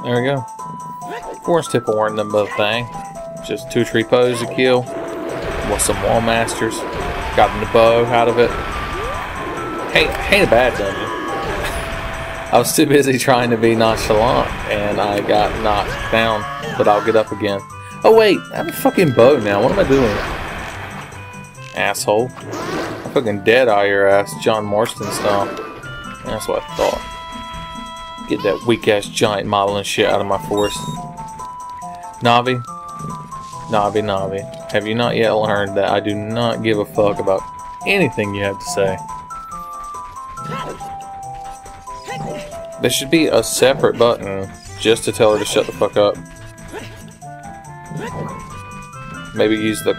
There we go. Forest Tipple weren't nothing but a thing. Just 2 tree pose to kill. With some wall masters. Got the bow out of it. Ain't a bad dungeon. I was too busy trying to be nonchalant and I got knocked down, but I'll get up again. Oh wait, I have a fucking bow now. What am I doing? Asshole. I'm fucking dead eye your ass, John Marston style. That's what I thought. Get that weak ass giant modeling shit out of my forest. Navi. Have you not yet learned that I do not give a fuck about anything you have to say? There should be a separate button just to tell her to shut the fuck up. Maybe use the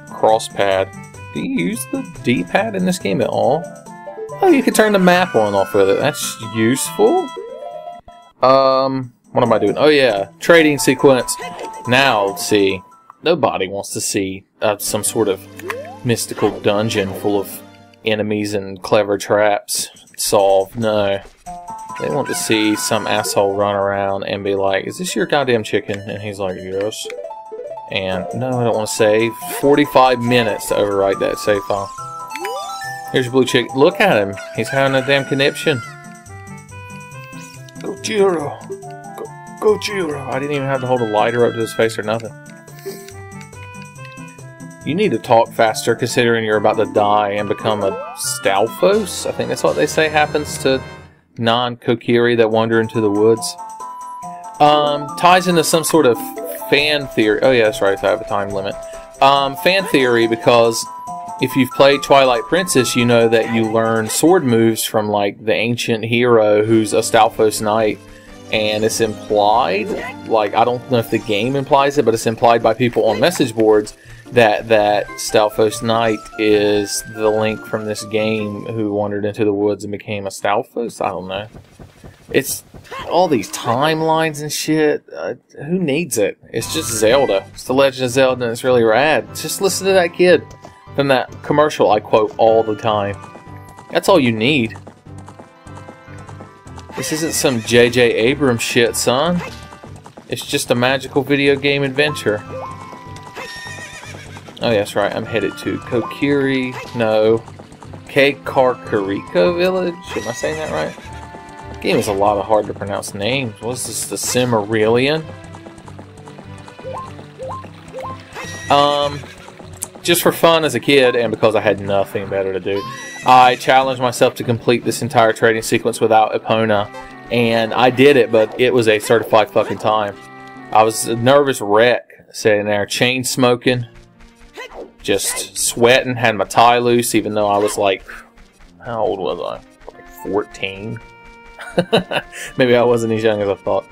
cross pad. Do you use the D-pad in this game at all? Oh, you can turn the map on and off with it. That's useful. What am I doing? Oh yeah, trading sequence. Now, let's see. Nobody wants to see some sort of mystical dungeon full of enemies and clever traps solved. No. They want to see some asshole run around and be like, is this your goddamn chicken? And he's like, yes. And, no, I don't want to save. 45 minutes to overwrite that save file. Here's your blue chick. Look at him. He's having a damn conniption. Gojiro. Gojiro. I didn't even have to hold a lighter up to his face or nothing. You need to talk faster considering you're about to die and become a Stalfos. I think that's what they say happens to non-Kokiri that wander into the woods. Ties into some sort of fan theory. Oh yeah, that's right, I have a time limit. Fan theory, because if you've played Twilight Princess, you know that you learn sword moves from like the ancient hero who's a Stalfos knight. And it's implied, like, I don't know if the game implies it, but it's implied by people on message boards that Stalfos Knight is the Link from this game who wandered into the woods and became a Stalfos. I don't know. It's all these timelines and shit. Who needs it? It's just Zelda. It's the Legend of Zelda and it's really rad. Just listen to that kid from that commercial I quote all the time. That's all you need. This isn't some J.J. Abrams shit, son. It's just a magical video game adventure. Oh, yeah, that's right. I'm headed to Kokiri. No. Kakariko Village? Am I saying that right? The game has a lot of hard to pronounce names. What's this? The Cimmerillion? Just for fun as a kid, and because I had nothing better to do, I challenged myself to complete this entire trading sequence without Epona, and I did it, but it was a certified fucking time. I was a nervous wreck, sitting there, chain smoking, just sweating, had my tie loose, even though I was like, how old was I? Like 14? Maybe I wasn't as young as I thought.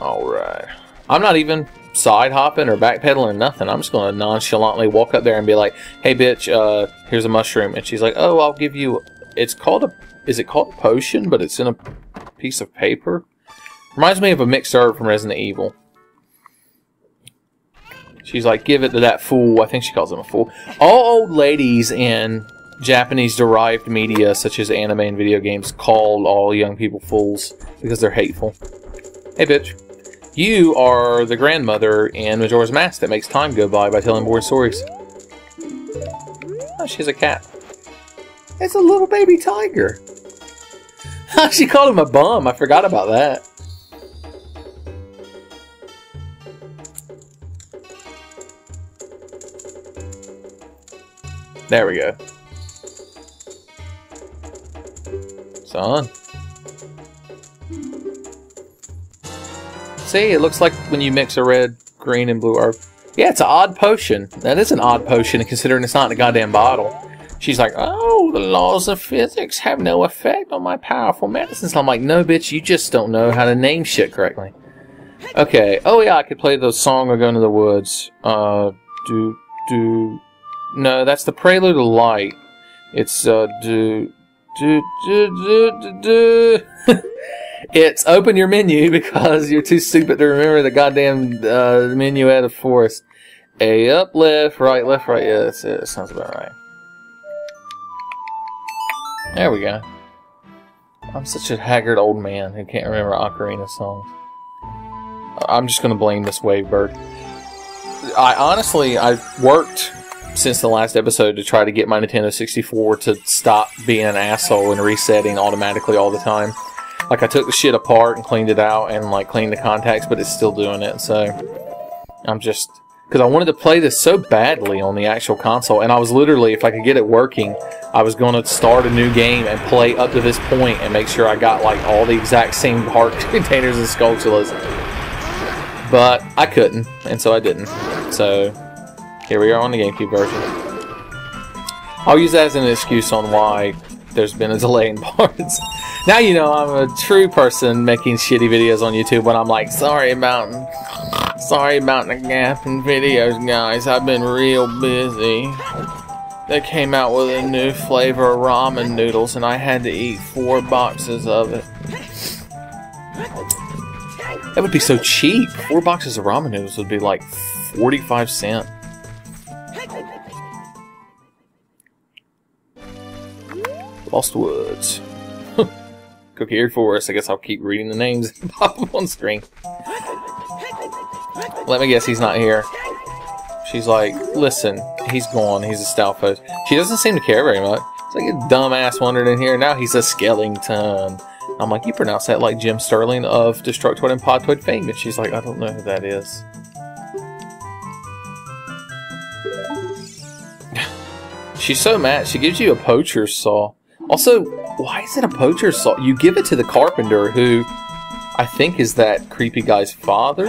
Alright. I'm not even side hopping or backpedaling or nothing. I'm just going to nonchalantly walk up there and be like, hey bitch, here's a mushroom. And she's like, oh, I'll give you, it's called a, is it called a potion? But it's in a piece of paper. Reminds me of a mixed herb from Resident Evil. She's like, give it to that fool. I think she calls him a fool. All old ladies in Japanese-derived media, such as anime and video games, call all young people fools because they're hateful. Hey bitch. You are the grandmother in Majora's Mask that makes time go by telling boring stories. Oh, she's a cat. It's a little baby tiger. She called him a bum. I forgot about that. There we go. Son. See, it looks like when you mix a red, green, and blue herb. Yeah, it's an odd potion. That is an odd potion, considering it's not in a goddamn bottle. She's like, oh, the laws of physics have no effect on my powerful medicines. I'm like, no, bitch, you just don't know how to name shit correctly. Okay. Oh, yeah, I could play the song of Going to the Woods. No, that's the Prelude to Light. It's, It's open your menu because you're too stupid to remember the goddamn minuet of forest. A up, left, right, yeah, that's it. That sounds about right. There we go. I'm such a haggard old man who can't remember Ocarina songs. I'm just going to blame this wave bird. I've worked since the last episode to try to get my Nintendo 64 to stop being an asshole and resetting automatically all the time. Like, I took the shit apart and cleaned it out and, like, cleaned the contacts, but it's still doing it, so I'm just... Because I wanted to play this so badly on the actual console, and I was literally, if I could get it working, I was going to start a new game and play up to this point and make sure I got, like, all the exact same heart containers and Skulltulas. But I couldn't, and so I didn't. So, here we are on the GameCube version. I'll use that as an excuse on why there's been a delay in parts. Now you know I'm a true person making shitty videos on YouTube when I'm like, sorry about the gap in videos, guys. I've been real busy. They came out with a new flavor of ramen noodles and I had to eat 4 boxes of it. That would be so cheap. 4 boxes of ramen noodles would be like 45 cents. Lost Woods. Kokiri Forest. I guess I'll keep reading the names that pop up on screen. Let me guess he's not here. She's like, listen, he's gone. He's a Stalfos. She doesn't seem to care very much. It's like a dumbass wandered in here. Now he's a skeleton. I'm like, you pronounce that like Jim Sterling of Destructoid and Podtoid fame. And she's like, I don't know who that is. She's so mad. She gives you a poacher's saw. Also, why is it a poacher's saw? You give it to the carpenter, who I think is that creepy guy's father?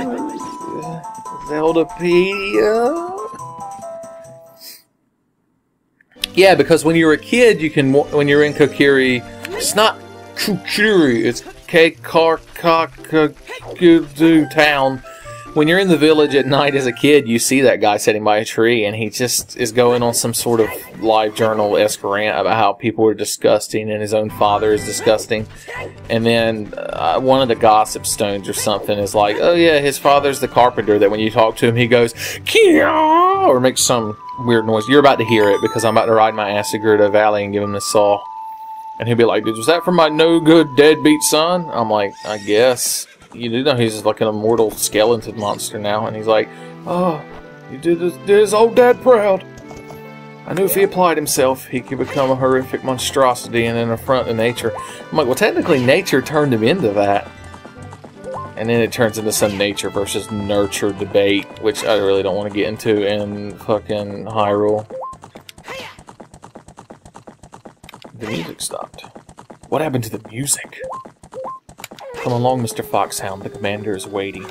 Zeldapedia? Yeah, because when you're a kid, you can, when you're in Kokiri, it's not Kokiri, it's K-Kar-Kak-K-K-Do town. When you're in the village at night as a kid, you see that guy sitting by a tree, and he just is going on some sort of live journal-esque rant about how people are disgusting and his own father is disgusting. And then one of the gossip stones or something is like, oh yeah, his father's the carpenter that when you talk to him, he goes, Kia! Or makes some weird noise. You're about to hear it because I'm about to ride my ass to Gerudo Valley and give him this saw. And he'll be like, was that for my no-good deadbeat son? I'm like, I guess. You do know he's like an immortal skeleton monster now, and he's like, oh, you did his old dad proud. I knew if he applied himself, he could become a horrific monstrosity and an affront to nature. I'm like, well, technically nature turned him into that. And then it turns into some nature versus nurture debate, which I really don't want to get into in fucking Hyrule. The music stopped. What happened to the music? Come along, Mr. Foxhound. The commander is waiting.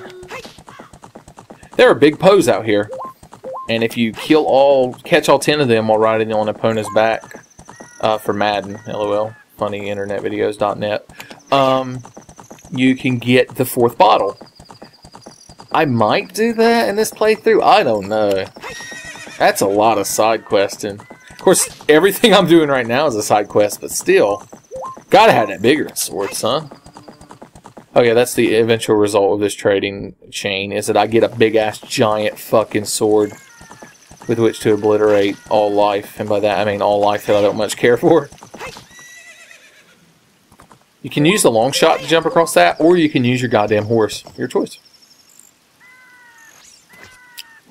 There are big Poes out here. And if you catch all 10 of them while riding on an opponent's back, for Madden, LOL, funnyinternetvideos.net, you can get the 4th bottle. I might do that in this playthrough. I don't know. That's a lot of side questing. Of course, everything I'm doing right now is a side quest, but still, gotta have that bigger sword, son. Oh yeah, that's the eventual result of this trading chain, is that I get a big-ass giant fucking sword with which to obliterate all life. And by that, I mean all life that I don't much care for. You can use the long shot to jump across that, or you can use your goddamn horse. Your choice.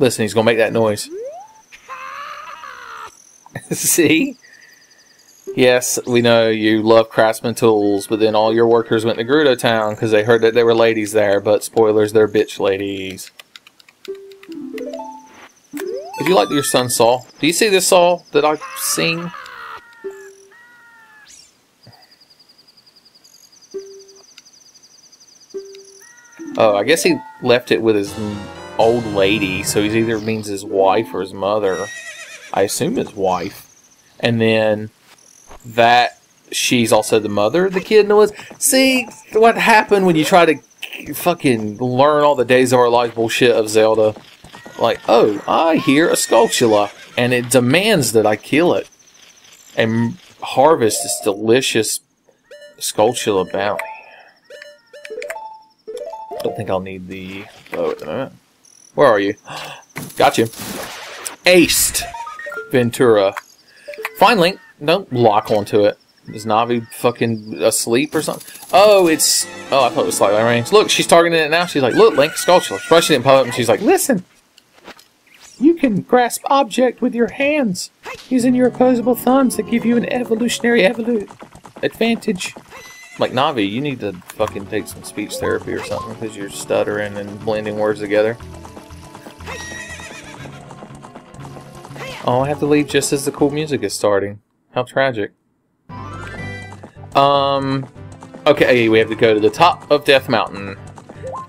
Listen, he's gonna make that noise. See? Yes, we know you love craftsman tools, but then all your workers went to Gerudo Town because they heard that there were ladies there, but spoilers, they're bitch ladies. Would you like your son's saw? Do you see this saw that I've seen? Oh, I guess he left it with his old lady, so he either means his wife or his mother. I assume his wife. And then that she's also the mother of the kid in the woods. See what happened when you try to fucking learn all the Days of Our Lives bullshit of Zelda. Like, oh, I hear a Skulltula, and it demands that I kill it and harvest this delicious Skulltula bounty. I don't think I'll need the bow at the moment. Where are you? Got you. Aced Ventura. Finally, don't lock onto it. Is Navi fucking asleep or something? Oh, it's... Oh, I thought it was slightly range. Look, she's targeting it now. She's like, look, Link, Sculpture. But she didn't pop up, and she's like, listen. You can grasp object with your hands, using your opposable thumbs that give you an evolutionary advantage. Like, Navi, you need to fucking take some speech therapy or something, because you're stuttering and blending words together. Oh, I have to leave just as the cool music is starting. How tragic. Okay, we have to go to the top of Death Mountain.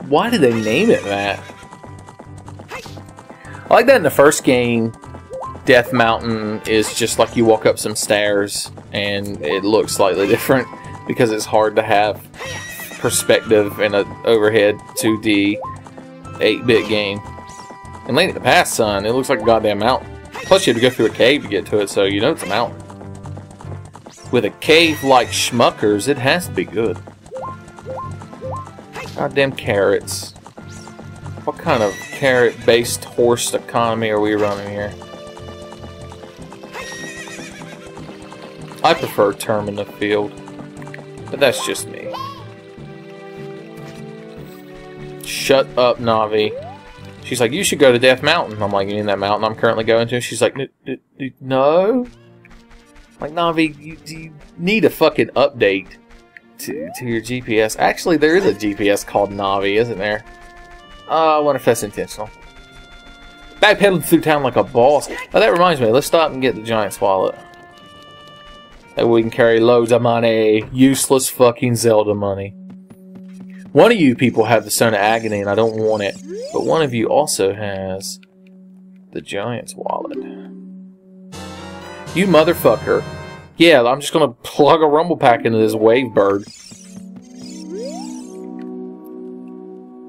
Why did they name it that? I like that in the first game, Death Mountain is just like you walk up some stairs and it looks slightly different because it's hard to have perspective in an overhead 2D 8-bit game. And Link in the Past, son, it looks like a goddamn mountain. Plus you have to go through a cave to get to it, so you know it's a mountain. With a cave like Schmuckers, it has to be good. Goddamn carrots. What kind of carrot-based horse economy are we running here? I prefer term in the field, but that's just me. Shut up, Navi. She's like, you should go to Death Mountain. I'm like, you mean that mountain I'm currently going to? She's like, no. Like, Navi, you need a fucking update to your GPS. Actually, there is a GPS called Navi, isn't there? I wonder if that's intentional. Backpedaling through town like a boss. Oh, that reminds me. Let's stop and get the Giant's Wallet. That way we can carry loads of money. Useless fucking Zelda money. One of you people have the Stone of Agony, and I don't want it. But one of you also has the Giant's Wallet. You motherfucker. Yeah, I'm just gonna plug a rumble pack into this wave bird.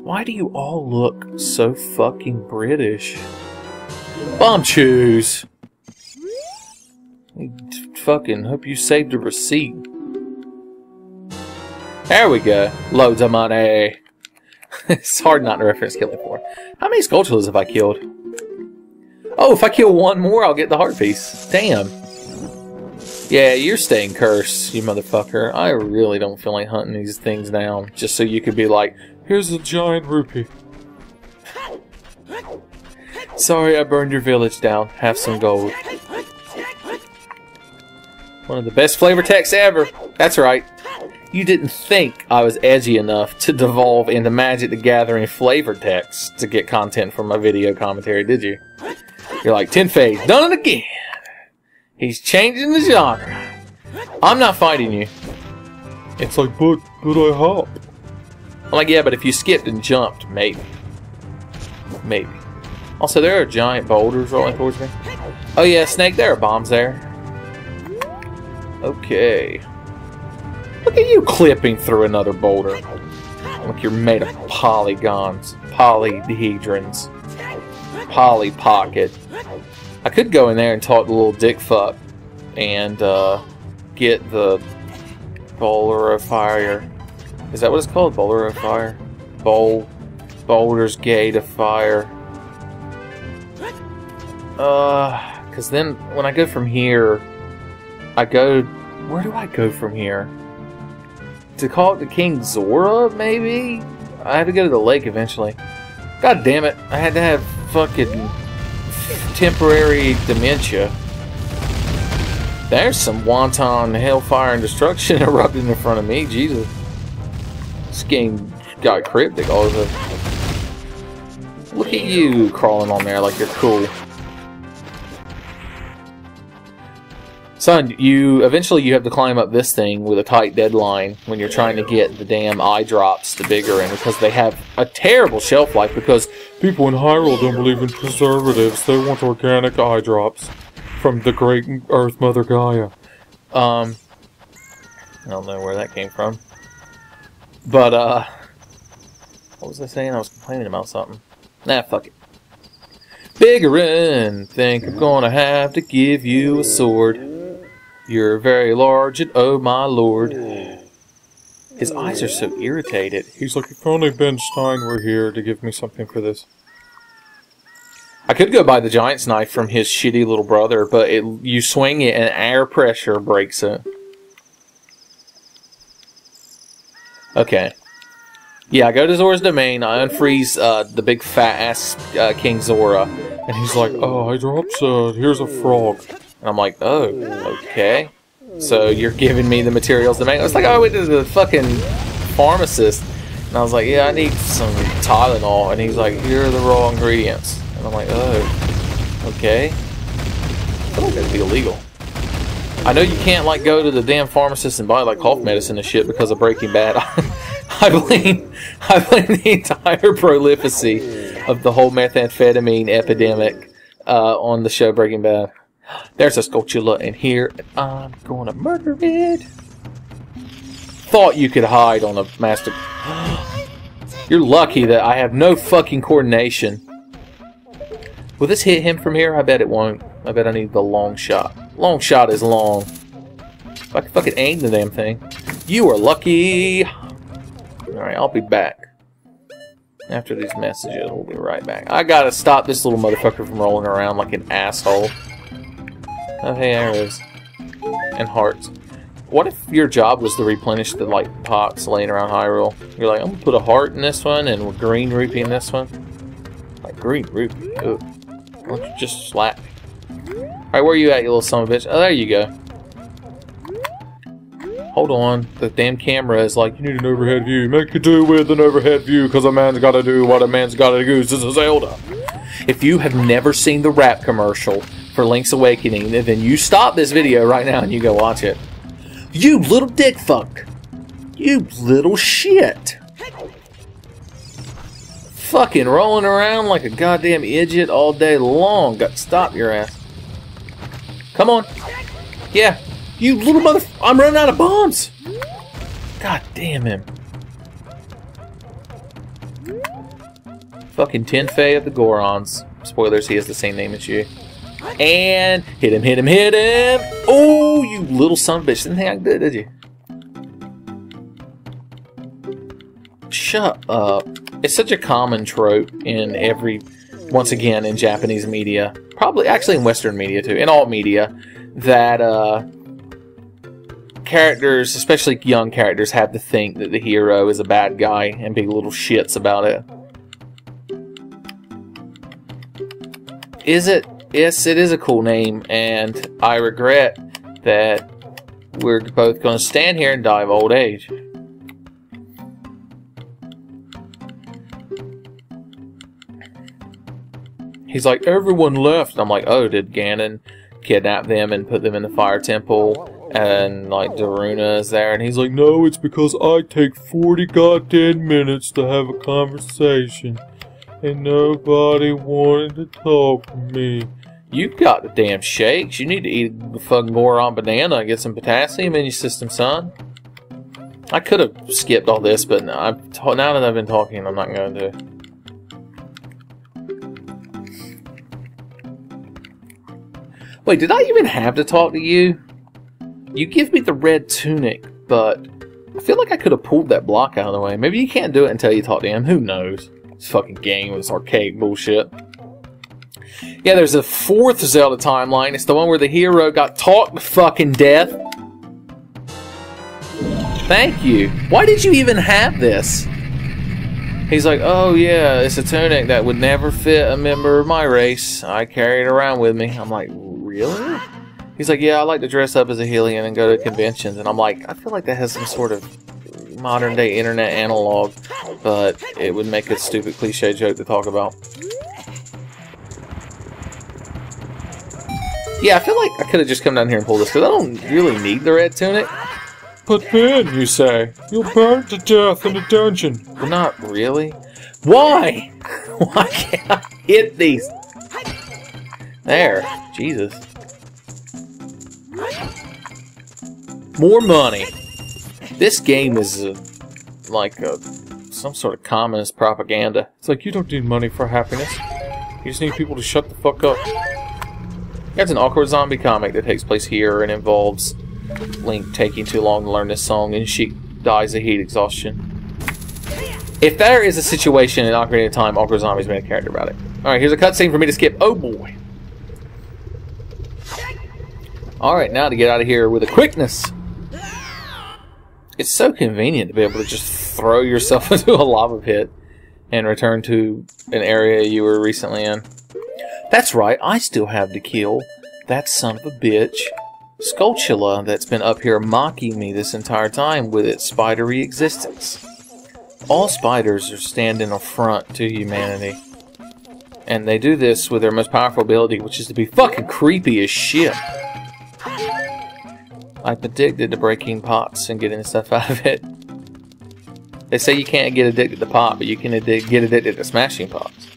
Why do you all look so fucking British? Bomb chews! Fucking hope you saved a receipt. There we go. Loads of money. It's hard not to reference killing 4. How many Skulltulas have I killed? Oh, if I kill one more, I'll get the heart piece. Damn. Yeah, you're staying cursed, you motherfucker. I really don't feel like hunting these things down just so you could be like, here's a giant rupee. Sorry, I burned your village down. Have some gold. One of the best flavor texts ever. That's right. You didn't think I was edgy enough to devolve into Magic the Gathering flavor text to get content from my video commentary, did you? You're like, Tinfei, done it again. He's changing the genre. I'm not fighting you. It's like, but I hop. I'm like, yeah, but if you skipped and jumped, maybe. Maybe. Also, there are giant boulders rolling towards me. Oh yeah, Snake, there are bombs there. Okay. Look at you clipping through another boulder. Like you're made of polygons, polyhedrons, poly pocket. I could go in there and talk to little dick fuck and get the bowler of fire. Is that what it's called? Bowler of fire? Boulder's Gate of Fire. Because then when I go from here, I go. Where do I go from here? To call it to King Zora, maybe? I have to go to the lake eventually. God damn it. I had to have fucking temporary dementia. There's some wanton hellfire and destruction erupting in front of me. Jesus. This game got cryptic all of it. Look at you crawling on there like you're cool. Son, eventually you have to climb up this thing with a tight deadline when you're trying to get the damn eye drops to Biggoron because they have a terrible shelf life because people in Hyrule don't believe in preservatives. They want organic eye drops from the great Earth Mother Gaia. I don't know where that came from. But, what was I saying? I was complaining about something. Nah, fuck it. Biggoron, think I'm gonna have to give you a sword. You're very large and oh my lord. His eyes are so irritated. He's like, if only Ben Stein were here to give me something for this. I could go buy the giant's knife from his shitty little brother, but you swing it and air pressure breaks it. Okay. Yeah, I go to Zora's domain, I unfreeze the big fat-ass King Zora, and he's like, oh, I dropped, here's a frog. And I'm like, oh, okay. So you're giving me the materials to make. It's like I went to the fucking pharmacist, and I was like, yeah, I need some Tylenol. And he's like, here are the raw ingredients. And I'm like, oh, okay. I feel like that'd be illegal. I know you can't, like, go to the damn pharmacist and buy, like, cough medicine and shit because of Breaking Bad. I blame the entire prolificity of the whole methamphetamine epidemic on the show Breaking Bad. There's a Skulltula in here, and I'm gonna murder it. Thought you could hide on a master. You're lucky that I have no fucking coordination. Will this hit him from here? I bet it won't. I bet I need the long shot. Long shot is long. If I can fucking aim the damn thing. You are lucky. Alright, I'll be back. After these messages, we'll be right back. I gotta stop this little motherfucker from rolling around like an asshole. Oh, hey, there it is. And hearts. What if your job was to replenish the, like, pots laying around Hyrule? You're like, I'm gonna put a heart in this one and a green rupee in this one. Like, green rupee? Ooh. Why don't you just slap me? Alright, where are you at, you little son of a bitch? Oh, there you go. Hold on. The damn camera is like, you need an overhead view. Make it do with an overhead view, because a man's gotta do what a man's gotta do. This is Zelda. If you have never seen the rap commercial for Link's Awakening, then you stop this video right now and you go watch it. You little dick fuck. You little shit. Fucking rolling around like a goddamn idiot all day long. Got to stop your ass. Come on. Yeah. You little mother... I'm running out of bombs. God damn him. Fucking TMVA of the Gorons. Spoilers, he has the same name as you. And hit him, hit him, hit him. Oh, you little son of a bitch. Didn't think I could, did you? Shut up. It's such a common trope in every... Once again, in Japanese media. Probably, actually in Western media too. In all media. That, characters, especially young characters, have to think that the hero is a bad guy and be little shits about it. Is it? Yes, it is a cool name, and I regret that we're both going to stand here and die of old age. He's like, everyone left. I'm like, oh, did Ganon kidnap them and put them in the fire temple? And, like, Daruna is there, and he's like, no, it's because I take 40 goddamn minutes to have a conversation, and nobody wanted to talk to me. You got the damn shakes. You need to eat a fucking Goron banana and get some potassium in your system, son. I could have skipped all this, but now that I've been talking, I'm not going to. Wait, did I even have to talk to you? You give me the red tunic, but I feel like I could have pulled that block out of the way. Maybe you can't do it until you talk to him. Who knows? This fucking game with this archaic bullshit. Yeah, there's a fourth Zelda timeline. It's the one where the hero got talked to fucking death. Thank you. Why did you even have this? He's like, oh yeah, it's a tunic that would never fit a member of my race. I carry it around with me. I'm like, really? He's like, yeah, I like to dress up as a Hylian and go to conventions. And I'm like, I feel like that has some sort of modern day internet analog, but it would make a stupid cliche joke to talk about. Yeah, I feel like I could have just come down here and pulled this, because I don't really need the red tunic. But then, you say, you'll burn to death in a dungeon. Well, not really. Why? Why can't I hit these? There. Jesus. More money. This game is like some sort of communist propaganda. It's like, you don't need money for happiness. You just need people to shut the fuck up. That's an awkward zombie comic that takes place here and involves Link taking too long to learn this song and she dies of heat exhaustion. If there is a situation in Ocarina of Time, Awkward Zombies made a character about it. Alright, here's a cutscene for me to skip. Oh boy. Alright, now to get out of here with a quickness. It's so convenient to be able to just throw yourself into a lava pit and return to an area you were recently in. That's right, I still have to kill that son of a bitch, Skulltula, that's been up here mocking me this entire time with its spidery existence. All spiders are standing a front to humanity. And they do this with their most powerful ability, which is to be fucking creepy as shit. I'm addicted to breaking pots and getting stuff out of it. They say you can't get addicted to pot, but you can get addicted to smashing pots.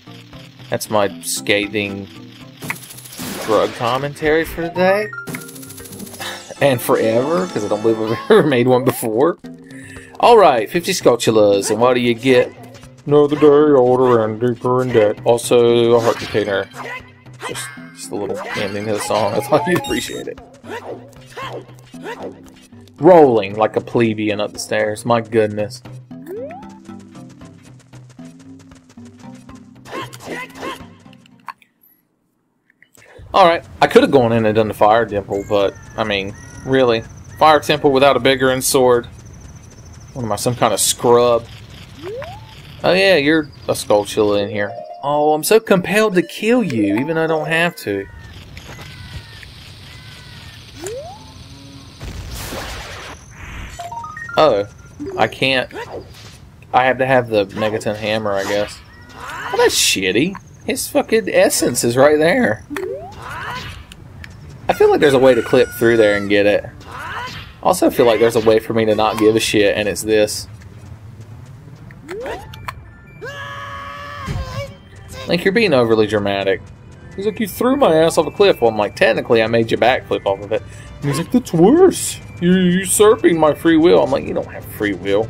That's my scathing drug commentary for today. And forever, because I don't believe I've ever made one before. Alright, 50 Skulltulas, and what do you get? Another day older and deeper in debt. Also, a heart container. Just a little ending to the song. I thought you'd appreciate it. Rolling like a plebeian up the stairs. My goodness. Alright, I could have gone in and done the fire temple, but, I mean, really? Fire temple without a Biggoron sword? What am I, some kind of scrub? Oh yeah, you're a Skulltula in here. Oh, I'm so compelled to kill you, even though I don't have to. Oh, I can't. I have to have the Megaton hammer, I guess. Oh, that's shitty. His fucking essence is right there. I feel like there's a way to clip through there and get it. I also feel like there's a way for me to not give a shit, and it's this. Like, you're being overly dramatic. He's like, you threw my ass off a cliff. Well, I'm like, technically, I made you backflip off of it. And he's like, that's worse. You're usurping my free will. I'm like, you don't have free will.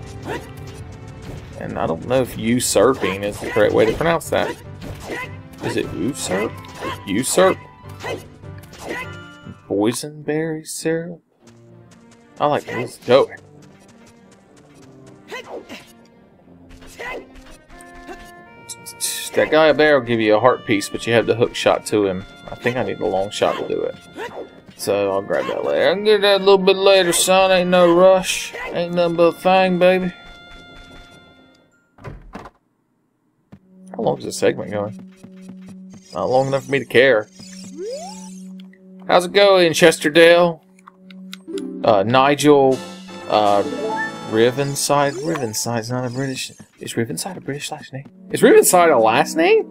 And I don't know if usurping is the correct way to pronounce that. Is it usurp? Usurp? Boysenberry syrup? I like this. Go. That guy up there will give you a heart piece, but you have the hook shot to him. I think I need a long shot to do it. So I'll grab that later. I can get that a little bit later, son. Ain't no rush. Ain't nothing but a thing, baby. How long is this segment going? Not long enough for me to care. How's it going, Chesterdale? Nigel, Rivenside. Rivenside's not a British. Is Rivenside a British last name? Is Rivenside a last name?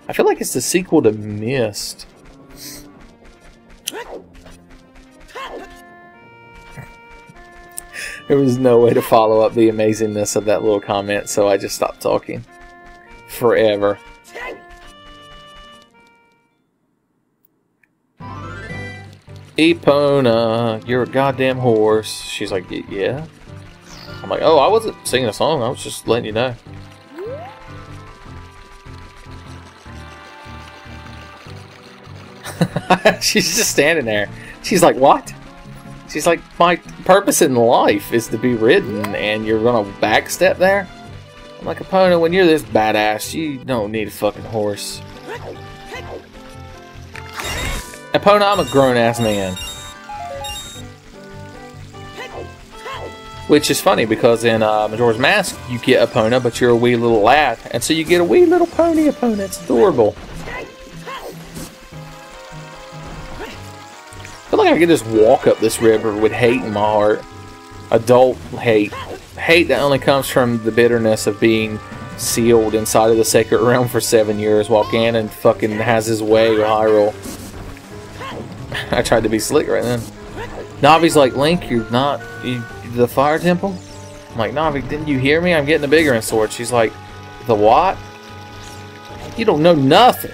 I feel like it's the sequel to Myst. There was no way to follow up the amazingness of that little comment, so I just stopped talking. Forever. Epona, you're a goddamn horse. She's like, yeah? I'm like, oh, I wasn't singing a song, I was just letting you know. She's just standing there. She's like, what? She's like, my purpose in life is to be ridden, and you're gonna backstep there? I'm like, Epona, when you're this badass, you don't need a fucking horse. Epona, I'm a grown-ass man. Which is funny, because in Majora's Mask, you get Epona, but you're a wee little lad. And so you get a wee little pony Epona. It's adorable. I feel like I could just walk up this river with hate in my heart. Adult hate. Hate that only comes from the bitterness of being sealed inside of the Sacred Realm for 7 years while Ganon fucking has his way with Hyrule. I tried to be slick right then. Navi's like, Link, you're not the Fire Temple? I'm like, Navi, didn't you hear me? I'm getting a Biggoron sword. She's like, the what? You don't know nothing.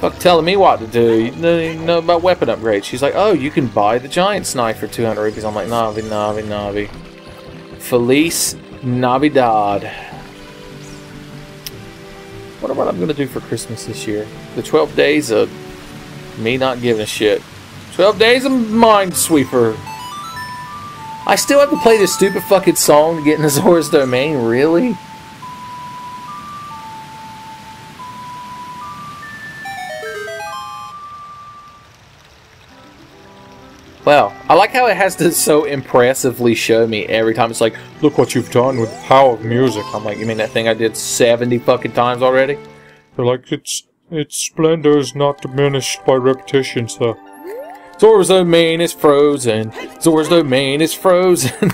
Fuck telling me what to do. You don't even know about weapon upgrades. She's like, oh, you can buy the giant knife for 200 rupees. I'm like, Navi, Navi, Navi. Feliz Navidad. Wonder what I'm going to do for Christmas this year. The 12 days of me not giving a shit. 12 days of Minesweeper. I still have to play this stupid fucking song to get in Zora's Domain? Really? Well, I like how it has to so impressively show me every time. It's like, look what you've done with the power of music. I'm like, you mean that thing I did 70 fucking times already? They're like, its splendor is not diminished by repetition, sir. Zora's domain is frozen. Zora's domain is frozen.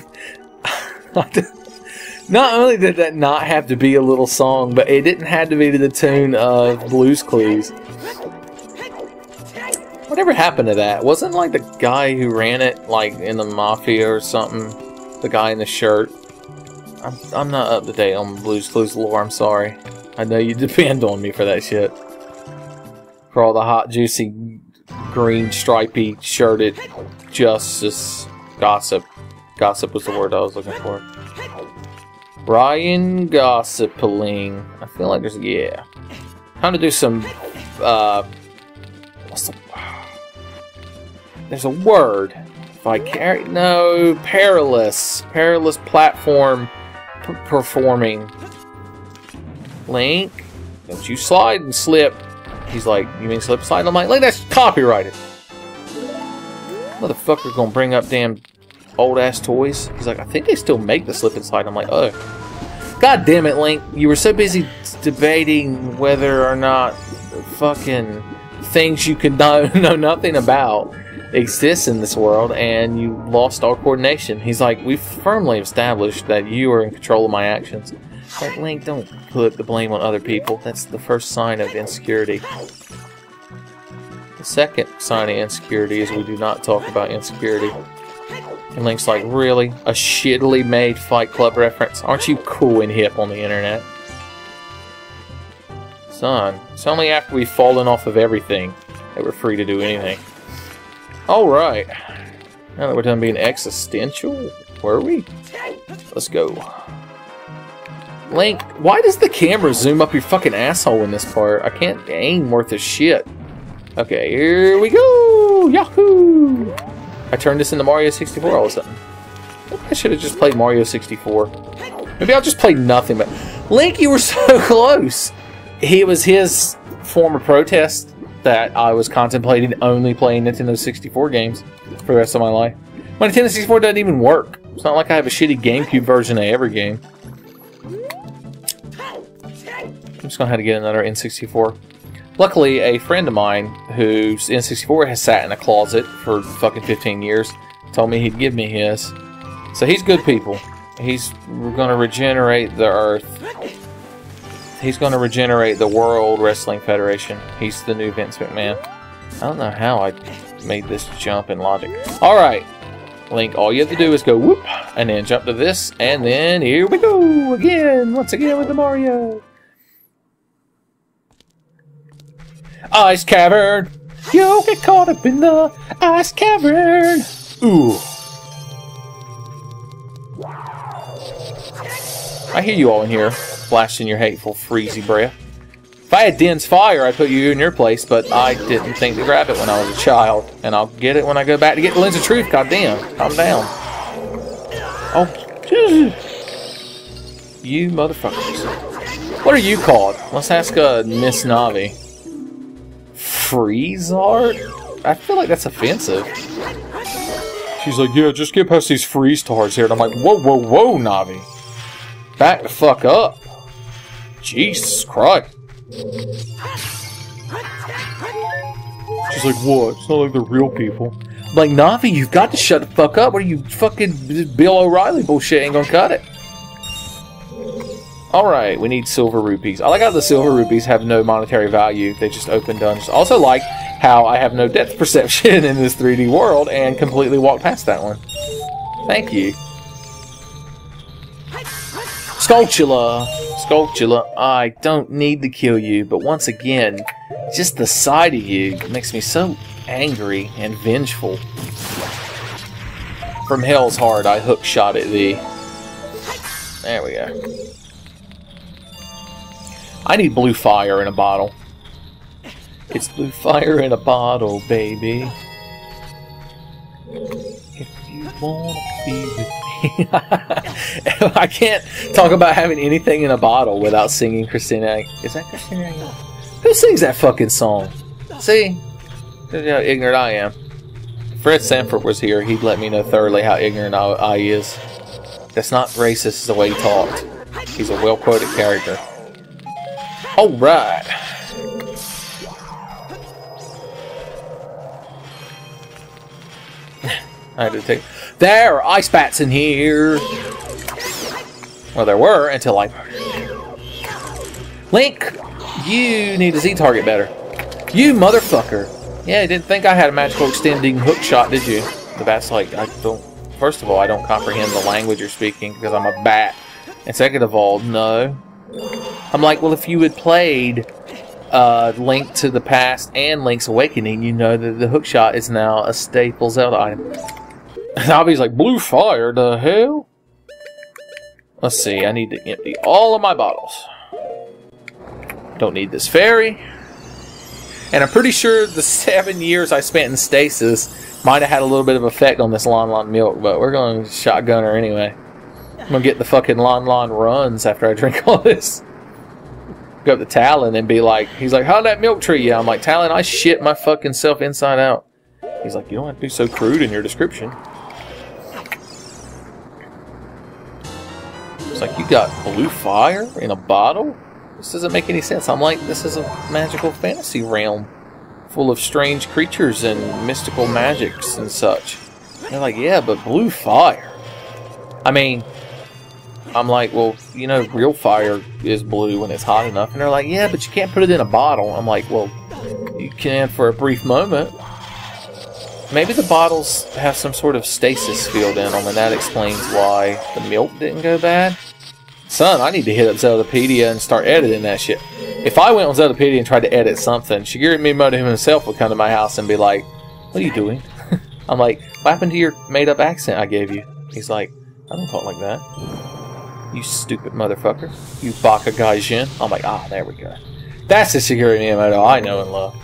Not only did that not have to be a little song, but it didn't have to be to the tune of Blue's Clues. Whatever happened to that? Wasn't like the guy who ran it like in the mafia or something? The guy in the shirt. I'm not up to date on Blue's Clues lore. I'm sorry. I know you depend on me for that shit. For all the hot, juicy, green, stripy, shirted justice gossip. Gossip was the word I was looking for. Ryan Gossipeling. I feel like there's, yeah. Time to do some, what's the, there's a word. No, perilous. Perilous platform performing. Link, don't you slide and slip. He's like, you mean slip slide? I'm like, that's copyrighted. Motherfucker gonna bring up damn old ass toys. He's like, I think they still make the slip and slide. I'm like, oh. God damn it, Link. You were so busy debating whether or not fucking things you could know nothing about exist in this world, and you lost all coordination. He's like, we've firmly established that you are in control of my actions. Like, Link, don't put the blame on other people. That's the first sign of insecurity. The second sign of insecurity is we do not talk about insecurity. And Link's like, really? A shittily made Fight Club reference? Aren't you cool and hip on the internet? Son, it's only after we've fallen off of everything that we're free to do anything. Alright. Now that we're done being existential, were we? Let's go. Link, why does the camera zoom up your fucking asshole in this part? I can't aim worth a shit. Okay, here we go! Yahoo! I turned this into Mario 64 all of a sudden. Maybe I should have just played Mario 64. Maybe I'll just play nothing but... Link, you were so close! It was his form of protest that I was contemplating only playing Nintendo 64 games for the rest of my life. My Nintendo 64 doesn't even work. It's not like I have a shitty GameCube version of every game. I'm just gonna have to get another N64. Luckily, a friend of mine whose N64 has sat in a closet for fucking 15 years told me he'd give me his. So he's good people. We're gonna regenerate the Earth. He's gonna regenerate the World Wrestling Federation. He's the new Vince McMahon. I don't know how I made this jump in logic. Alright, Link, all you have to do is go whoop, and then jump to this, and then here we go again, once again with the Mario. Ice cavern! You get caught up in the ice cavern! Ooh. I hear you all in here, flashing your hateful, freezy breath. If I had Den's fire, I'd put you in your place, but I didn't think to grab it when I was a child. And I'll get it when I go back to get the Lens of Truth, goddamn. Calm down. Oh, you motherfuckers. What are you called? Let's ask Miss Navi. Freeze art? I feel like that's offensive. She's like, yeah, just get past these freeze tards here. And I'm like, whoa, whoa, whoa, Navi. Back the fuck up. Jesus Christ. She's like, what? It's not like they're real people. I'm like, Navi, you've got to shut the fuck up. What are you fucking Bill O'Reilly bullshit? Ain't gonna cut it. Alright, we need silver rupees. I like how the silver rupees have no monetary value. They just open dungeons. Also like how I have no depth perception in this 3D world and completely walked past that one. Thank you. Skulltula! Skulltula, I don't need to kill you, but once again, just the sight of you makes me so angry and vengeful. From hell's heart, I hook shot at thee. There we go. I need blue fire in a bottle. It's blue fire in a bottle, baby. If you wanna be with me. I can't talk about having anything in a bottle without singing Christina. Is that Christina? Who sings that fucking song? See? That's how ignorant I am. Fred Sanford was here, he'd let me know thoroughly how ignorant I is. That's not racist, it's the way he talked. He's a well-quoted character. Alright. I had to take... There are ice bats in here! Well, there were until I... Link! You need a Z-target better. You motherfucker! Yeah, you didn't think I had a magical extending hook shot, did you? The bat's like, I don't... First of all, I don't comprehend the language you're speaking because I'm a bat. And second of all, no. I'm like, well, if you had played Link to the Past and Link's Awakening, you know that the hookshot is now a staple Zelda item. And Obby's like, blue fire, the hell? Let's see, I need to empty all of my bottles. Don't need this fairy. And I'm pretty sure the 7 years I spent in stasis might have had a little bit of effect on this Lon Lon milk, but we're going to shotgun her anyway. I'm going to get the fucking Lon Lon runs after I drink all this. Go up to Talon and be like, he's like, how'd that milk treat you? I'm like, Talon, I shit my fucking self inside out. He's like, you don't have to be so crude in your description. It's like, you got blue fire in a bottle? This doesn't make any sense. I'm like, this is a magical fantasy realm full of strange creatures and mystical magics and such. They're like, yeah, but blue fire. I mean, I'm like, well, you know, real fire is blue when it's hot enough. And they're like, yeah, but you can't put it in a bottle. I'm like, well, you can for a brief moment. Maybe the bottles have some sort of stasis field in them, and that explains why the milk didn't go bad. Son, I need to hit up Zeldapedia and start editing that shit. If I went on Zeldapedia and tried to edit something, Shigeru Miyamoto himself would come to my house and be like, what are you doing? I'm like, what happened to your made-up accent I gave you? He's like, I don't talk like that. You stupid motherfucker. You baka gaijin. I'm like, ah, there we go. That's the Shigeru Miyamoto I know and love.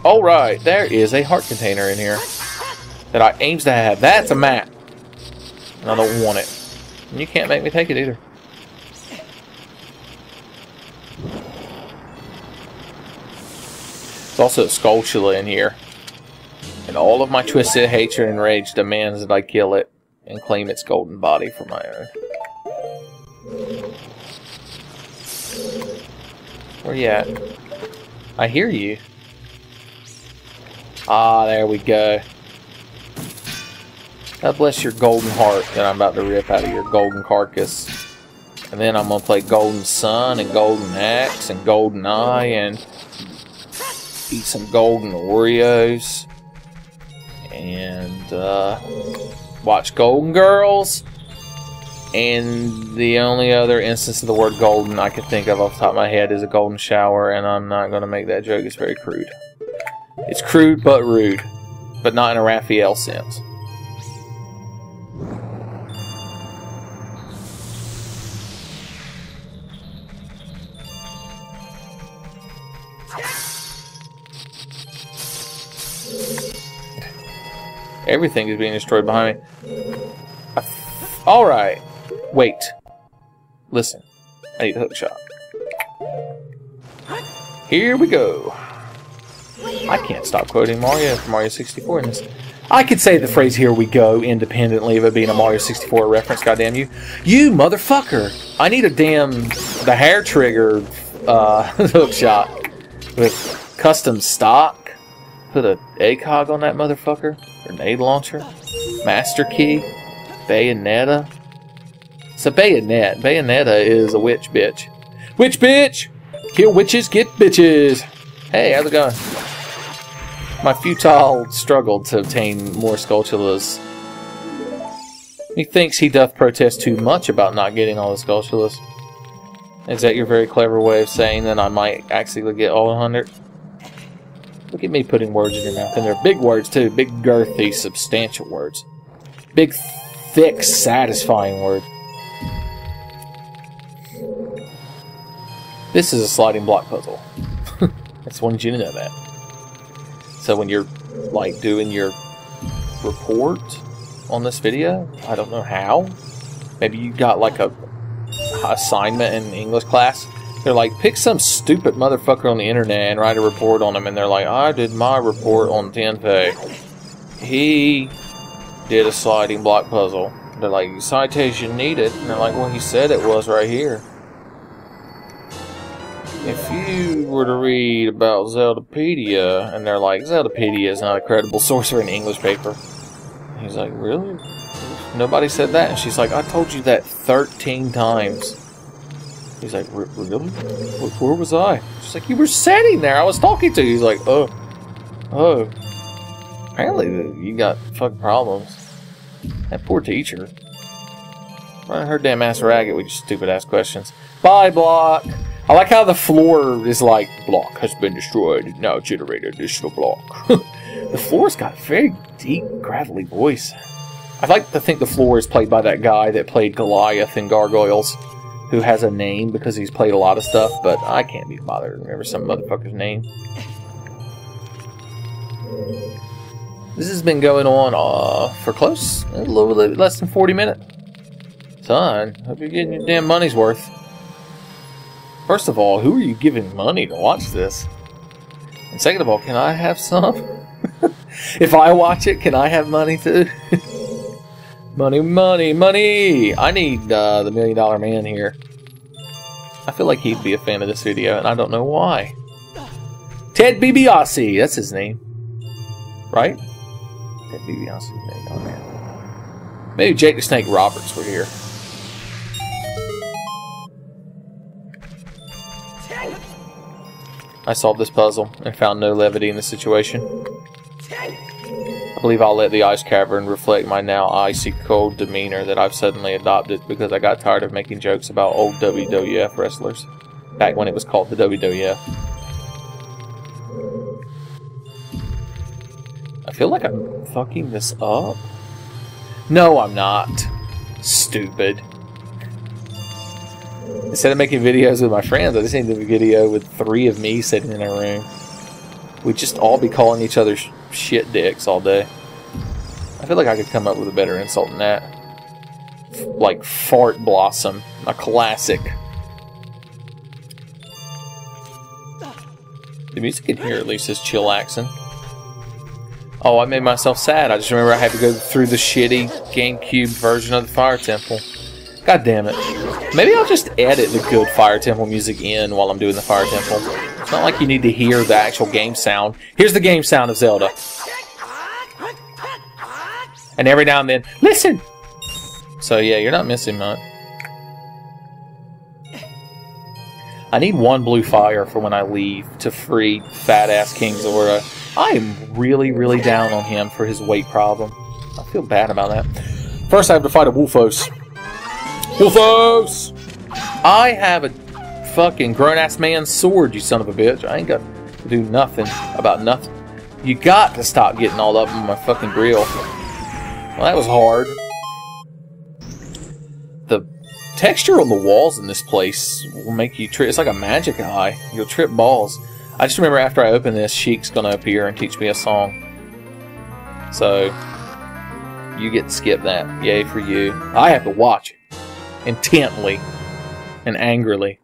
Alright, there is a heart container in here that I aims to have. That's a map. And I don't want it. And you can't make me take it either. There's also a Skulltula in here. And all of my twisted hatred and rage demands that I kill it and claim its golden body for my own. Where you at? I hear you. Ah, there we go. God bless your golden heart that I'm about to rip out of your golden carcass. And then I'm going to play Golden Sun and Golden Axe and Golden Eye and eat some golden Oreos. And watch Golden Girls. And the only other instance of the word golden I can think of off the top of my head is a golden shower. And I'm not going to make that joke. It's very crude. It's crude but rude. But not in a Raphael sense. Everything is being destroyed behind me. Alright. Wait. Listen. I need a hook shot. Here we go. I can't stop quoting Mario from Mario 64 in this. I could say the phrase "here we go" independently of it being a Mario 64 reference, goddamn you. You motherfucker! I need a the hair trigger hook shot with custom stock. Put a ACOG on that motherfucker. Grenade launcher. Master key. Bayonetta. It's a bayonet. Bayonetta is a witch bitch. Witch bitch! Kill witches, get bitches! Hey, how's it going? My futile struggle to obtain more Skulltulas. He thinks he doth protest too much about not getting all the Skulltulas. Is that your very clever way of saying that I might actually get all 100? Look at me putting words in your mouth. And they're big words too. Big, girthy, substantial words. Big, thick, satisfying word. This is a sliding block puzzle. I just wanted you to know that. So when you're like doing your report on this video, I don't know how. Maybe you got like a assignment in English class. They're like, pick some stupid motherfucker on the internet and write a report on him. And they're like, I did my report on TMVA. He did a sliding block puzzle. They're like, citation needed. And they're like, well, he said it was right here. If you were to read about Zeldapedia, and they're like, Zeldapedia is not a credible source for an English paper. And he's like, really? Nobody said that? And she's like, I told you that 13 times. He's like, really? Where was I? She's like, you were sitting there. I was talking to you. He's like, oh. Apparently you got fucking problems. That poor teacher. Running her damn ass ragged with your stupid ass questions. Bye, block. I like how the floor is like, block has been destroyed. Now generate additional block. The floor's got a very deep, gravelly voice. I'd like to think the floor is played by that guy that played Goliath in Gargoyles, who has a name because he's played a lot of stuff, but I can't be bothered to remember some motherfucker's name. This has been going on for close, a little bit less than 40 minutes. Son, hope you're getting your damn money's worth. First of all, who are you giving money to watch this? And second of all, can I have some? If I watch it, can I have money too? Money, money, money! I need the $1 Million Man here. I feel like he'd be a fan of this video, and I don't know why. Ted DiBiase, that's his name. Right? Ted DiBiase, oh man. Maybe Jake the Snake Roberts were here. I solved this puzzle and found no levity in the situation. I believe I'll let the ice cavern reflect my now icy cold demeanor that I've suddenly adopted because I got tired of making jokes about old WWF wrestlers. Back when it was called the WWF. I feel like I'm fucking this up. No, I'm not. Stupid. Instead of making videos with my friends, I just need to do a video with 3 of me sitting in a room. We'd just all be calling each other shit dicks all day. I feel like I could come up with a better insult than that. Like Fart Blossom, a classic. The music in here at least is chillaxing. Oh, I made myself sad. I just remember I had to go through the shitty GameCube version of the Fire Temple. God damn it. Maybe I'll just edit the good Fire Temple music in while I'm doing the Fire Temple. It's not like you need to hear the actual game sound. Here's the game sound of Zelda. And every now and then, listen! So yeah, you're not missing much. I need 1 blue fire for when I leave to free fat-ass King Zora. I am really, really down on him for his weight problem. I feel bad about that. First I have to fight a Wolfos. Wolfos! I have a fucking grown-ass man's sword, you son of a bitch. I ain't got to do nothing about nothing. You got to stop getting all up on my fucking grill. Well, that was hard. The texture on the walls in this place will make you trip. It's like a magic eye. You'll trip balls. I just remember after I open this, Sheik's going to appear and teach me a song. So, you get to skip that. Yay for you. I have to watch it. Intently. And angrily.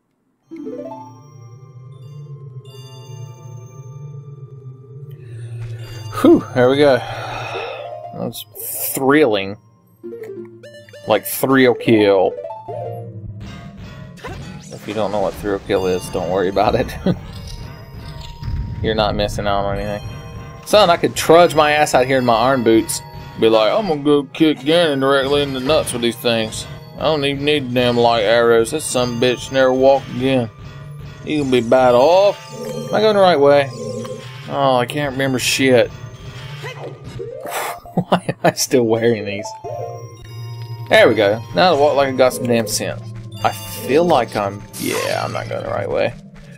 Whew, there we go. That's thrilling. Like thrill kill. If you don't know what thrill kill is, don't worry about it. You're not missing out on anything. Son, I could trudge my ass out here in my iron boots. Be like, I'm gonna go kick Ganon directly in the nuts with these things. I don't even need damn light arrows. This some bitch never walk again. You gonna be bad off. Am I going the right way? Oh, I can't remember shit. Why am I still wearing these? There we go. Now I walk like I got some damn sense. I feel like I'm not going the right way.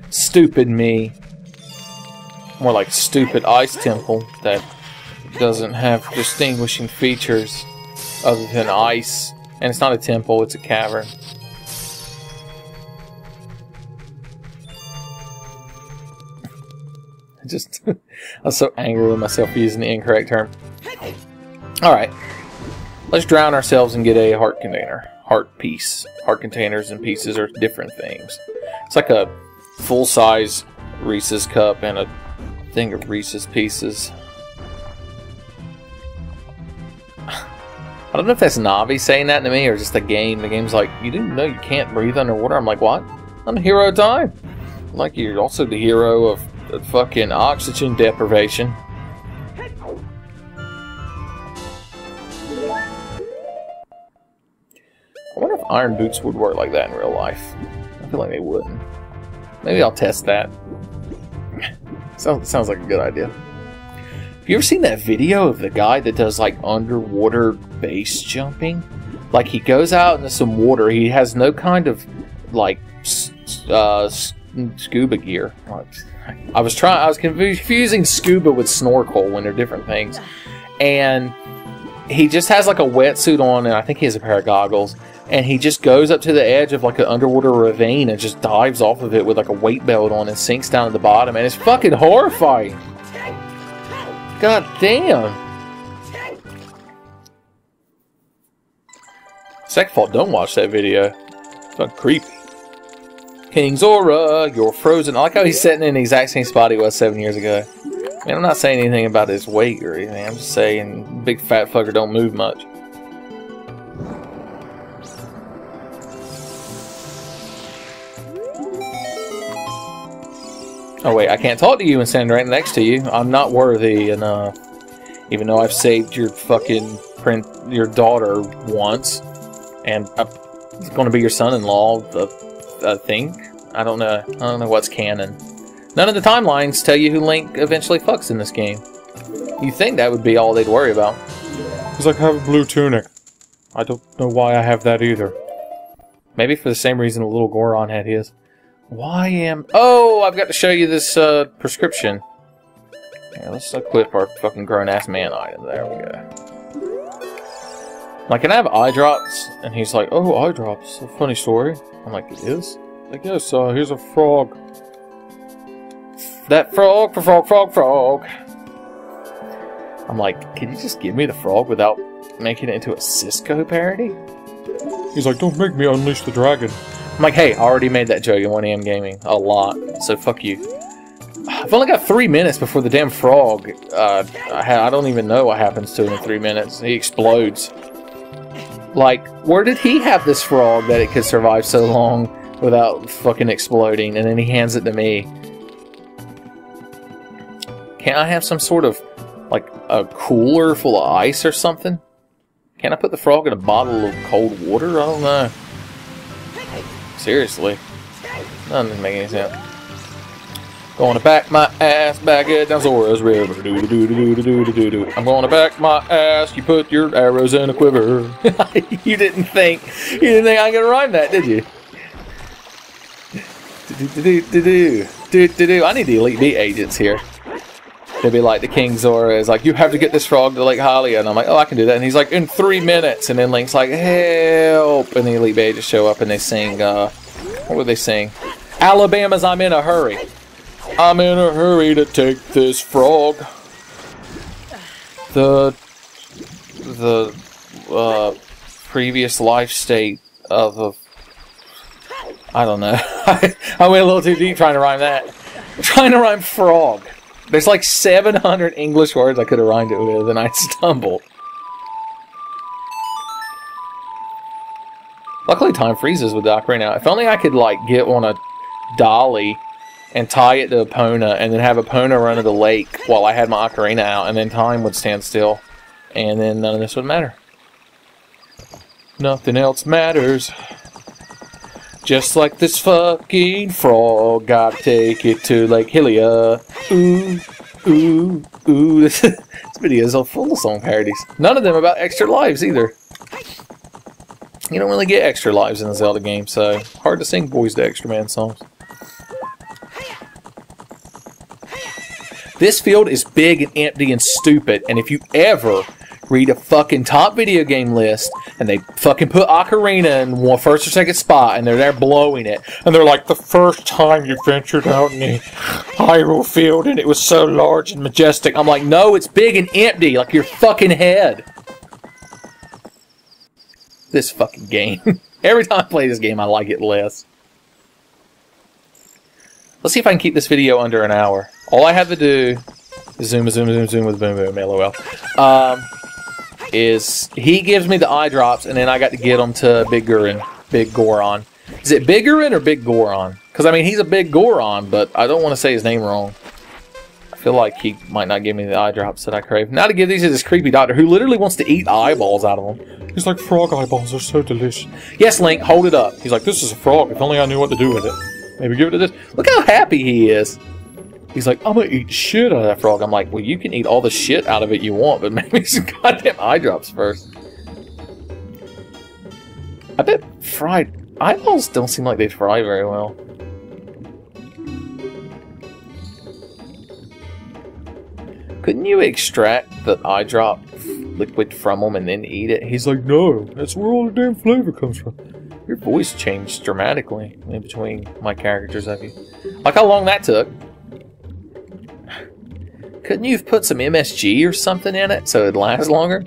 Stupid me. More like stupid ice temple that doesn't have distinguishing features other than ice. And it's not a temple, it's a cavern. I was so angry with myself for using the incorrect term. Alright. Let's drown ourselves and get a heart container. Heart piece. Heart containers and pieces are different things. It's like a full-size Reese's cup and a thing of Reese's Pieces. I don't know if that's Navi saying that to me or just the game. The game's like, you didn't know you can't breathe underwater? I'm like, what? I'm the hero of time. I'm like, you're also the hero of fucking oxygen deprivation. I wonder if iron boots would work like that in real life. I feel like they wouldn't. Maybe I'll test that. Sounds like a good idea. Have you ever seen that video of the guy that does like underwater base jumping? Like he goes out into some water. He has no kind of like scuba gear. I was confusing scuba with snorkel when they're different things. And he just has like a wetsuit on, and I think he has a pair of goggles. And he just goes up to the edge of like an underwater ravine and just dives off of it with like a weight belt on and sinks down to the bottom. And it's fucking horrifying. God damn. Second of all, don't watch that video. It's fucking creepy. King Zora, you're frozen. I like how he's sitting in the exact same spot he was 7 years ago. I mean, I'm not saying anything about his weight or anything. I'm just saying big fat fucker don't move much. Oh wait, I can't talk to you and stand right next to you. I'm not worthy enough. Even though I've saved your fucking your daughter once. And I'm going to be your son-in-law, I think. I don't know. I don't know what's canon. None of the timelines tell you who Link eventually fucks in this game. You'd think that would be all they'd worry about. He's like, I have a blue tunic. I don't know why I have that either. Maybe for the same reason the little Goron had his. Oh, I've got to show you this prescription. Yeah, let's equip our fucking grown-ass man item. There we go. Like, can I have eye drops? And he's like, oh, eye drops. A funny story. I'm like, it is? Like, yes, here's a frog. That frog. I'm like, can you just give me the frog without making it into a Cisco parody? He's like, don't make me unleash the dragon. I'm like, hey, I already made that joke in 1AM Gaming. A lot. So fuck you. I've only got 3 minutes before the damn frog. I don't even know what happens to him in 3 minutes. He explodes. Like, where did he have this frog that it could survive so long without fucking exploding? And then he hands it to me. Can't I have some sort of, like, a cooler full of ice or something? Can't I put the frog in a bottle of cold water? I don't know. Seriously. That doesn't make any sense. Going to back my ass back it down Zora's River. I'm going to back my ass. You put your arrows in a quiver. You didn't think I could rhyme that, did you? I need the Elite Beat agents here. They'd be like, the King Zora is like, you have to get this frog to Lake Hylia. And I'm like, oh, I can do that. And he's like, in 3 minutes. And then Link's like, help. And the Elite Beat agents show up and they sing, what would they sing? Alabama's I'm in a hurry. I'm in a hurry to take this frog. The previous life state of a... I don't know. I went a little too deep trying to rhyme that. I'm trying to rhyme frog. There's like 700 English words I could have rhymed it with, and I stumbled. Luckily, time freezes with the Ocarina. If only I could, like, get on a dolly and tie it to Epona, and then have Epona run to the lake while I had my Ocarina out, and then time would stand still, and then none of this would matter. Nothing else matters. Just like this fucking frog, gotta take it to Lake Hylia. Ooh, ooh, ooh. This video is all full of song parodies. None of them about extra lives either. You don't really get extra lives in the Zelda game, so hard to sing Boys to Extra Man songs. This field is big and empty and stupid, and if you ever read a fucking top video game list, and they fucking put Ocarina in one first or second spot, and they're there blowing it, and they're like, the first time you ventured out in the Hyrule field, and it was so large and majestic. I'm like, no, it's big and empty, like your fucking head. This fucking game. Every time I play this game, I like it less. Let's see if I can keep this video under an hour. All I have to do is zoom with Boom Boom, LOL. Is he gives me the eye drops, and then I got to get them to Biggoron. Is it Biggoron or Biggoron? Because, I mean, he's a Biggoron, but I don't want to say his name wrong. I feel like he might not give me the eye drops that I crave. Now to give these to this creepy doctor who literally wants to eat eyeballs out of them. He's like, frog eyeballs are so delicious. Yes, Link, hold it up. He's like, this is a frog. If only I knew what to do with it. Maybe give it to this. Look how happy he is. He's like, I'm gonna eat shit out of that frog. I'm like, well, you can eat all the shit out of it you want, but maybe some goddamn eye drops first. I bet fried eyeballs don't seem like they fry very well. Couldn't you extract the eye drop liquid from them and then eat it? He's like, no, that's where all the damn flavor comes from. Your voice changed dramatically in between my caricatures of you. Like how long that took. Couldn't you have put some MSG or something in it so it'd last longer?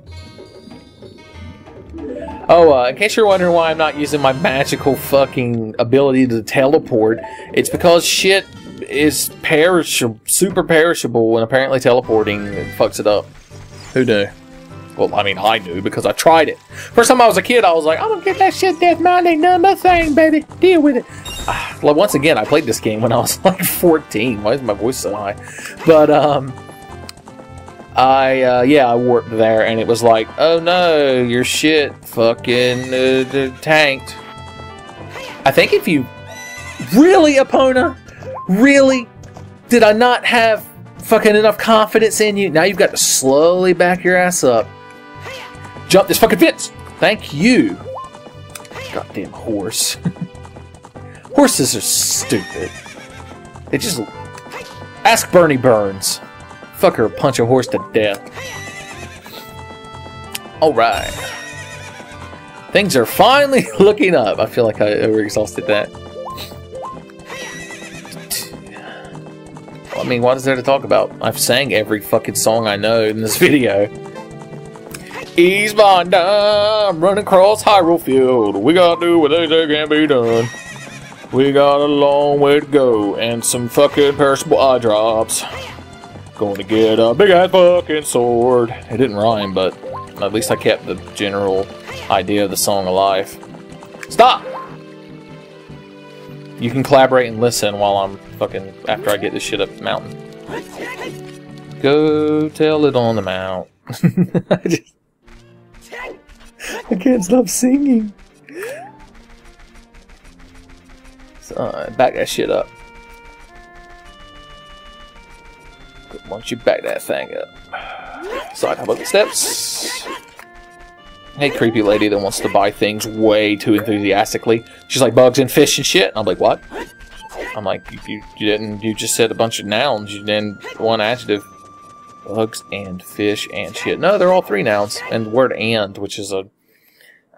Oh, in case you're wondering why I'm not using my magical fucking ability to teleport, it's because shit is super perishable, and apparently teleporting fucks it up. Who knew? Well, I mean, I knew because I tried it. First time I was a kid, I was like, I'm gonna get that shit, Death Mind ain't none but thing, baby. Deal with it. Well, once again, I played this game when I was like 14. Why is my voice so high? But, I warped there, and it was like, oh no, your shit fucking tanked. I think if you... Really, Epona? Really? Did I not have fucking enough confidence in you? Now you've got to slowly back your ass up. Jump this fucking fence! Thank you. Goddamn horse. Horses are stupid. They just... Ask Bernie Burns. Fucker punch a horse to death. Alright. Things are finally looking up. I feel like I overexhausted that. I mean, what is there to talk about? I've sang every fucking song I know in this video. Eastbound, I'm running across Hyrule Field. We gotta do what they say can be done. We got a long way to go and some fucking perishable eye drops. Going to get a big ass fucking sword. It didn't rhyme, but at least I kept the general idea of the song alive. Stop! You can collaborate and listen while I'm fucking, after I get this shit up the mountain. Go tell it on the mount. I can't stop singing. So, back that shit up. Once you back that thing up. Slide up the steps. Hey, creepy lady that wants to buy things way too enthusiastically. She's like, bugs and fish and shit. I'm like, what? I'm like, you just said a bunch of nouns. You didn't one adjective. Bugs and fish and shit. No, they're all three nouns. And the word and, which is a...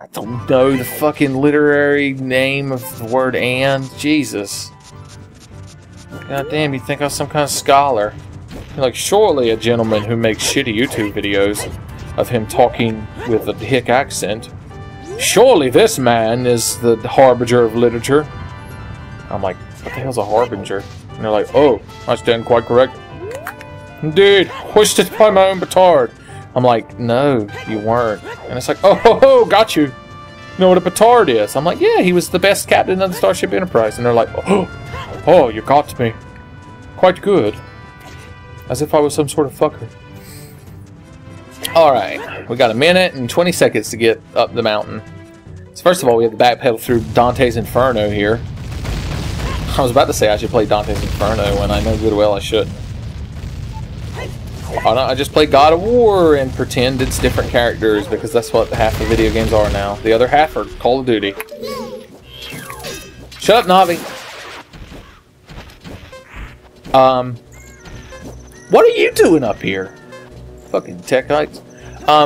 I don't know the fucking literary name of the word and. Jesus. God damn, you think I was some kind of scholar. You're like, surely a gentleman who makes shitty YouTube videos of him talking with a hick accent. Surely this man is the harbinger of literature. I'm like, what the hell's a harbinger? And they're like, oh, I stand quite correct. Indeed, hoisted by my own petard. I'm like, no, you weren't. And it's like, oh, ho, ho, got you. You know what a petard is? I'm like, yeah, he was the best captain of the Starship Enterprise. And they're like, oh, you got me. Quite good. As if I was some sort of fucker. Alright, we got a minute and 20 seconds to get up the mountain. So first of all, we have to backpedal through Dante's Inferno here. I was about to say I should play Dante's Inferno when I know good well I shouldn't. I just play God of War and pretend it's different characters because that's what half the video games are now. The other half are Call of Duty. Shut up, Navi! What are you doing up here? Fucking Techites.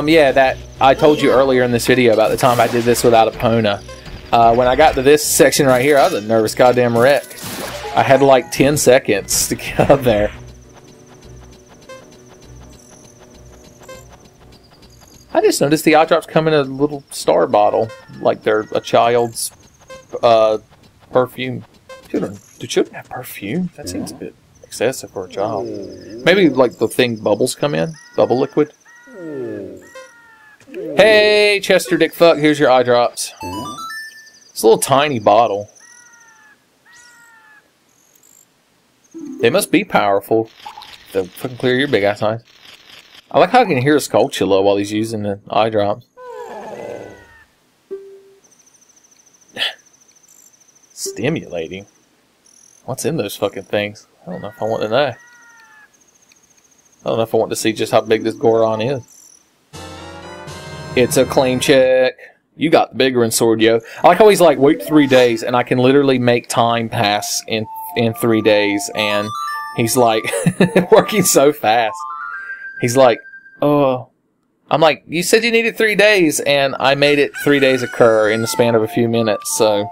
Yeah, that I told you earlier in this video about the time I did this without Epona. When I got to this section right here, I was a nervous goddamn wreck. I had like 10 seconds to get up there. I just noticed the eye drops come in a little star bottle, like they're a child's perfume Do children have perfume? That seems a bit excessive for a child. Maybe like the thing bubbles come in? Bubble liquid? Hey, Chester Dick Fuck, here's your eye drops. It's a little tiny bottle. They must be powerful. They'll fucking clear your big ass eyes. I like how I can hear Skulltula while he's using the eye drops. Stimulating? What's in those fucking things? I don't know if I want to know. I don't know if I want to see just how big this Goron is. It's a claim check. You got the Biggoron sword, yo. I like how he's like, wait 3 days, and I can literally make time pass in 3 days, and he's like, working so fast. He's like, oh. I'm like, you said you needed 3 days, and I made it 3 days occur in the span of a few minutes, so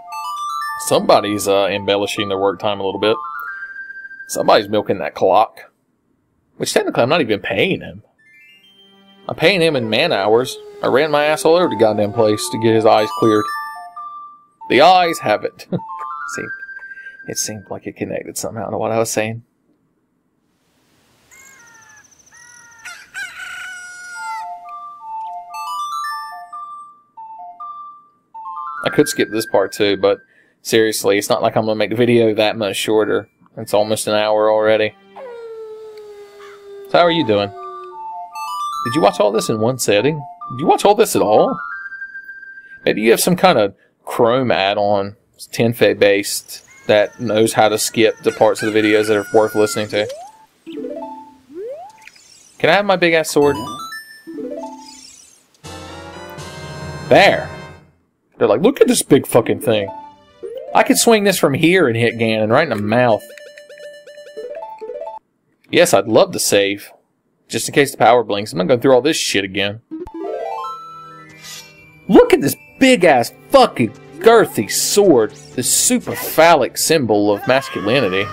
somebody's embellishing their work time a little bit. Somebody's milking that clock. Which technically I'm not even paying him. I'm paying him in man hours. I ran my ass all over the goddamn place to get his eyes cleared. The eyes have it. See, it seemed like it connected somehow to what I was saying. I could skip this part too, but seriously, it's not like I'm going to make the video that much shorter. It's almost an hour already. So how are you doing? Did you watch all this in one setting? Did you watch all this at all? Maybe you have some kind of Chrome add-on, TMVA based, that knows how to skip the parts of the videos that are worth listening to. Can I have my big-ass sword? There! They're like, look at this big fucking thing. I could swing this from here and hit Ganon right in the mouth. Yes, I'd love to save. Just in case the power blinks. I'm not going through all this shit again. Look at this big-ass fucking girthy sword. This super phallic symbol of masculinity.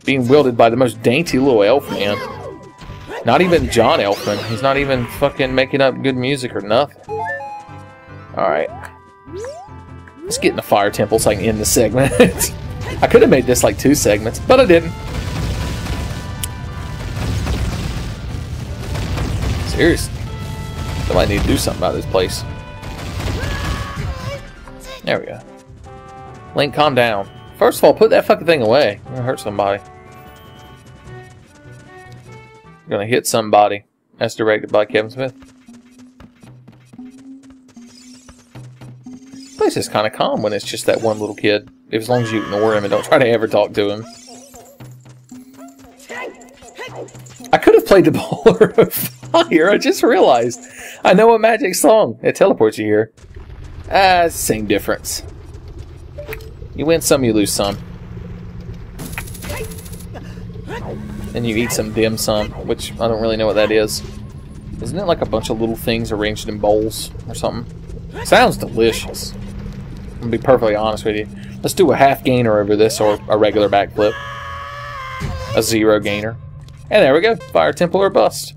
Being wielded by the most dainty little elf man. Not even John Elfman. He's not even fucking making up good music or nothing. Alright. Let's get in the fire temple so I can end the segment. I could have made this like 2 segments, but I didn't. Seriously. Somebody need to do something about this place. There we go. Link, calm down. First of all, put that fucking thing away. You're gonna hurt somebody. You're gonna hit somebody. As directed by Kevin Smith. This place is kind of calm when it's just that one little kid. As long as you ignore him and don't try to ever talk to him. I could have played the Bowler of Fire. I just realized. I know a magic song. It teleports you here. Same difference. You win some, you lose some. And you eat some dim sum, which I don't really know what that is. Isn't it like a bunch of little things arranged in bowls or something? Sounds delicious. I'm gonna be perfectly honest with you. Let's do a half gainer over this or a regular backflip. A 0 gainer. And there we go. Fire temple or bust.